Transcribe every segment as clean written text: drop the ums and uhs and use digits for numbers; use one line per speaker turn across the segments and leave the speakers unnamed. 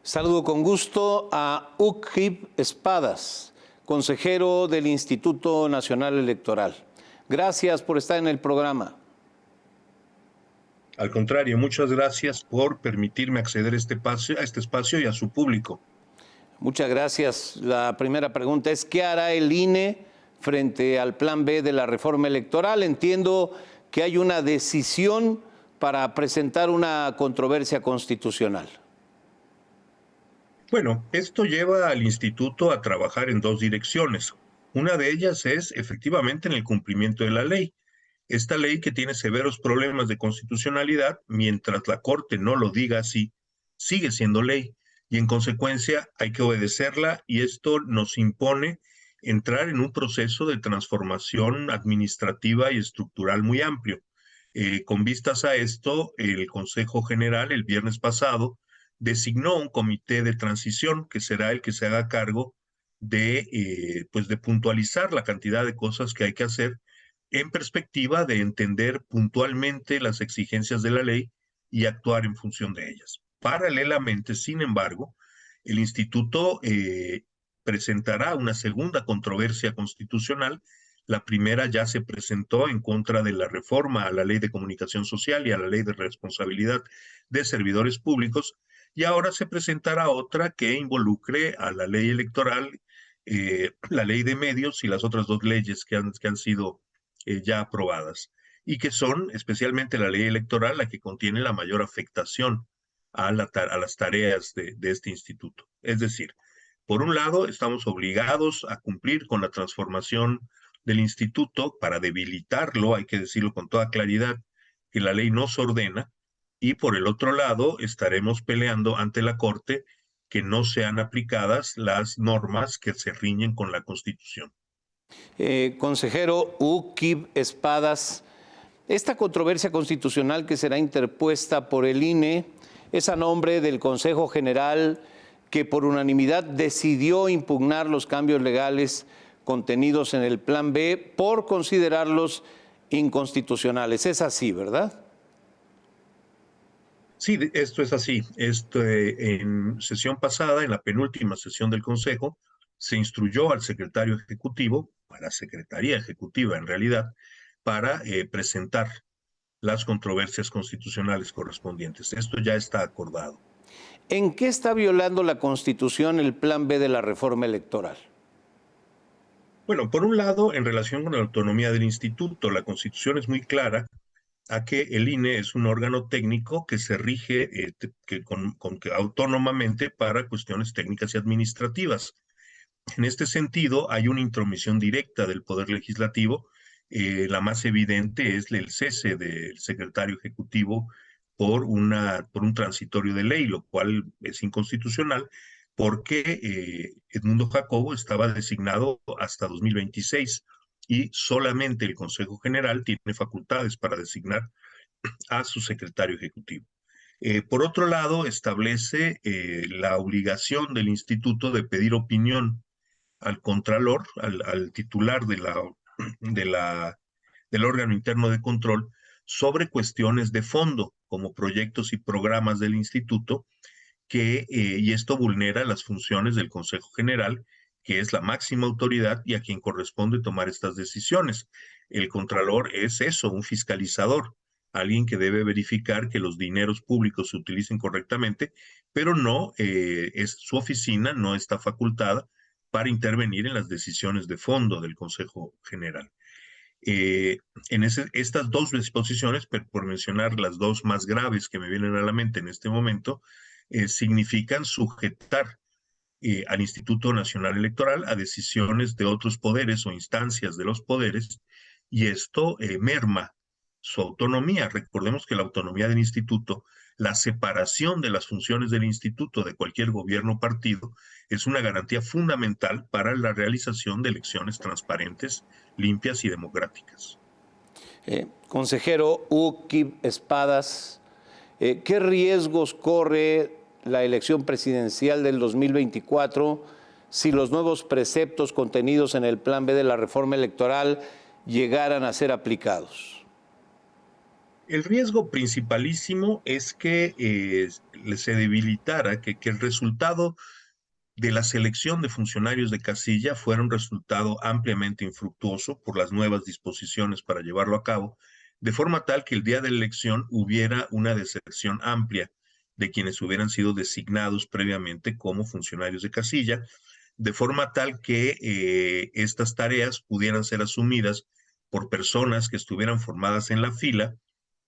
Saludo con gusto a Uquib Espadas, consejero del Instituto Nacional Electoral. Gracias por estar en el programa.
Al contrario, muchas gracias por permitirme acceder a este espacio y a su público.
Muchas gracias. La primera pregunta es, ¿qué hará el INE frente al plan B de la reforma electoral? Entiendo que hay una decisión para presentar una controversia constitucional.
Bueno, esto lleva al instituto a trabajar en dos direcciones. Una de ellas es efectivamente en el cumplimiento de la ley. Esta ley que tiene severos problemas de constitucionalidad, mientras la Corte no lo diga así, sigue siendo ley y en consecuencia hay que obedecerla y esto nos impone entrar en un proceso de transformación administrativa y estructural muy amplio. Con vistas a esto, el Consejo General el viernes pasado designó un comité de transición que será el que se haga cargo de puntualizar la cantidad de cosas que hay que hacer en perspectiva de entender puntualmente las exigencias de la ley y actuar en función de ellas. Paralelamente, sin embargo, el instituto presentará una segunda controversia constitucional. La primera ya se presentó en contra de la reforma a la Ley de Comunicación Social y a la Ley de Responsabilidad de Servidores Públicos, y ahora se presentará otra que involucre a la ley electoral, la ley de medios y las otras dos leyes que han sido ya aprobadas, y que son especialmente la ley electoral la que contiene la mayor afectación a las tareas de este instituto. Es decir, por un lado, estamos obligados a cumplir con la transformación del instituto para debilitarlo, hay que decirlo con toda claridad, que la ley nos ordena, y por el otro lado, estaremos peleando ante la Corte que no sean aplicadas las normas que se riñen con la Constitución.
Consejero Uquib Espadas, esta controversia constitucional que será interpuesta por el INE es a nombre del Consejo General que por unanimidad decidió impugnar los cambios legales contenidos en el Plan B por considerarlos inconstitucionales. Es así, ¿verdad?
Sí, esto es así. En sesión pasada, en la penúltima sesión del Consejo, se instruyó al secretario ejecutivo, a la Secretaría Ejecutiva en realidad, para presentar las controversias constitucionales correspondientes. Esto ya está acordado.
¿En qué está violando la Constitución el Plan B de la reforma electoral?
Bueno, por un lado, en relación con la autonomía del instituto, la Constitución es muy clara a que el INE es un órgano técnico que se rige autónomamente para cuestiones técnicas y administrativas. En este sentido, hay una intromisión directa del Poder Legislativo. La más evidente es el cese del secretario ejecutivo por un transitorio de ley, lo cual es inconstitucional porque Edmundo Jacobo estaba designado hasta 2026 y solamente el Consejo General tiene facultades para designar a su secretario ejecutivo. Por otro lado, establece la obligación del instituto de pedir opinión al contralor, al titular del órgano interno de control, sobre cuestiones de fondo, como proyectos y programas del instituto, y esto vulnera las funciones del Consejo General, que es la máxima autoridad y a quien corresponde tomar estas decisiones. El contralor es eso, un fiscalizador, alguien que debe verificar que los dineros públicos se utilicen correctamente, pero no, su oficina no está facultada para intervenir en las decisiones de fondo del Consejo General. Estas dos disposiciones, por mencionar las dos más graves que me vienen a la mente en este momento, significan sujetar al Instituto Nacional Electoral a decisiones de otros poderes o instancias de los poderes, y esto merma su autonomía. Recordemos que la autonomía del instituto, la separación de las funciones del instituto de cualquier gobierno o partido, es una garantía fundamental para la realización de elecciones transparentes, limpias y democráticas.
Consejero Uquib Espadas, ¿qué riesgos corre la elección presidencial del 2024 si los nuevos preceptos contenidos en el Plan B de la reforma electoral llegaran a ser aplicados?
El riesgo principalísimo es que se debilitara, que el resultado de la selección de funcionarios de casilla fuera un resultado ampliamente infructuoso por las nuevas disposiciones para llevarlo a cabo, de forma tal que el día de la elección hubiera una deserción amplia de quienes hubieran sido designados previamente como funcionarios de casilla, de forma tal que estas tareas pudieran ser asumidas por personas que estuvieran formadas en la fila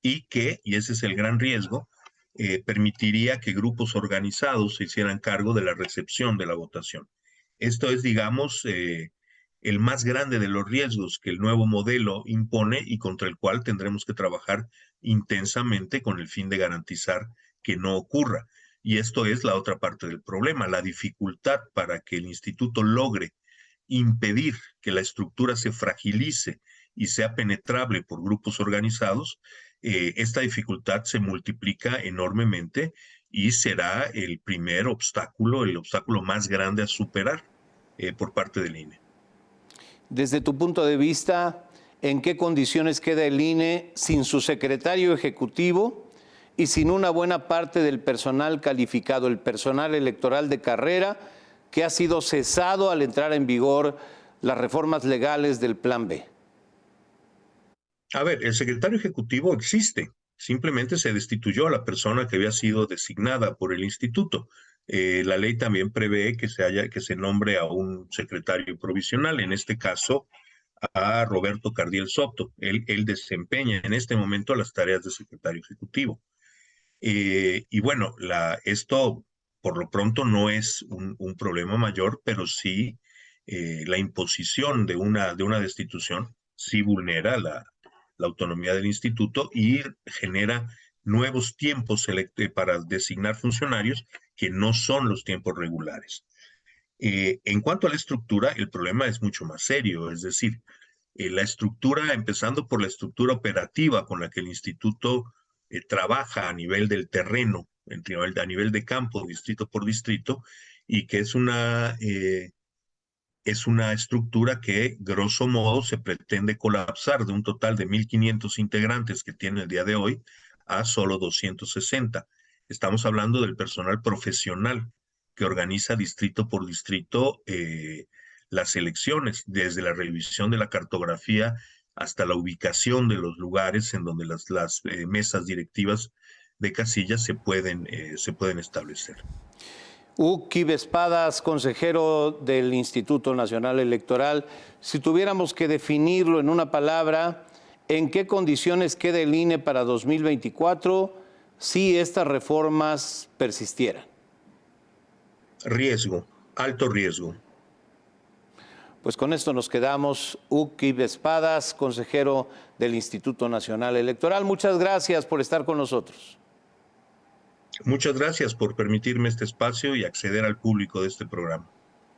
y que, y ese es el gran riesgo, permitiría que grupos organizados se hicieran cargo de la recepción de la votación. Esto es, digamos, el más grande de los riesgos que el nuevo modelo impone y contra el cual tendremos que trabajar intensamente con el fin de garantizar que no ocurra. Y esto es la otra parte del problema, la dificultad para que el instituto logre impedir que la estructura se fragilice y sea penetrable por grupos organizados. Esta dificultad se multiplica enormemente y será el primer obstáculo, el obstáculo más grande a superar por parte del INE.
Desde tu punto de vista, ¿en qué condiciones queda el INE sin su secretario ejecutivo y sin una buena parte del personal calificado, el personal electoral de carrera, que ha sido cesado al entrar en vigor las reformas legales del Plan B?
A ver, el secretario ejecutivo existe, simplemente se destituyó a la persona que había sido designada por el instituto. La ley también prevé que se nombre a un secretario provisional, en este caso a Roberto Cardiel Soto. Él desempeña en este momento las tareas de secretario ejecutivo. Y bueno, esto por lo pronto no es un problema mayor, pero sí la imposición de una destitución sí vulnera la autonomía del instituto y genera nuevos tiempos para designar funcionarios que no son los tiempos regulares. En cuanto a la estructura, el problema es mucho más serio, es decir, la estructura, empezando por la estructura operativa con la que el instituto trabaja a nivel del terreno, a nivel de campo, distrito por distrito, y que es una estructura que, grosso modo, se pretende colapsar de un total de 1.500 integrantes que tiene el día de hoy a solo 260. Estamos hablando del personal profesional que organiza distrito por distrito las elecciones, desde la revisión de la cartografía hasta la ubicación de los lugares en donde las mesas directivas de casillas se pueden establecer.
Uki Vespadas, consejero del Instituto Nacional Electoral, si tuviéramos que definirlo en una palabra, ¿en qué condiciones queda el INE para 2024 si estas reformas persistieran?
Riesgo, alto riesgo.
Pues con esto nos quedamos. Uki Vespadas, consejero del Instituto Nacional Electoral, muchas gracias por estar con nosotros.
Muchas gracias por permitirme este espacio y acceder al público de este programa.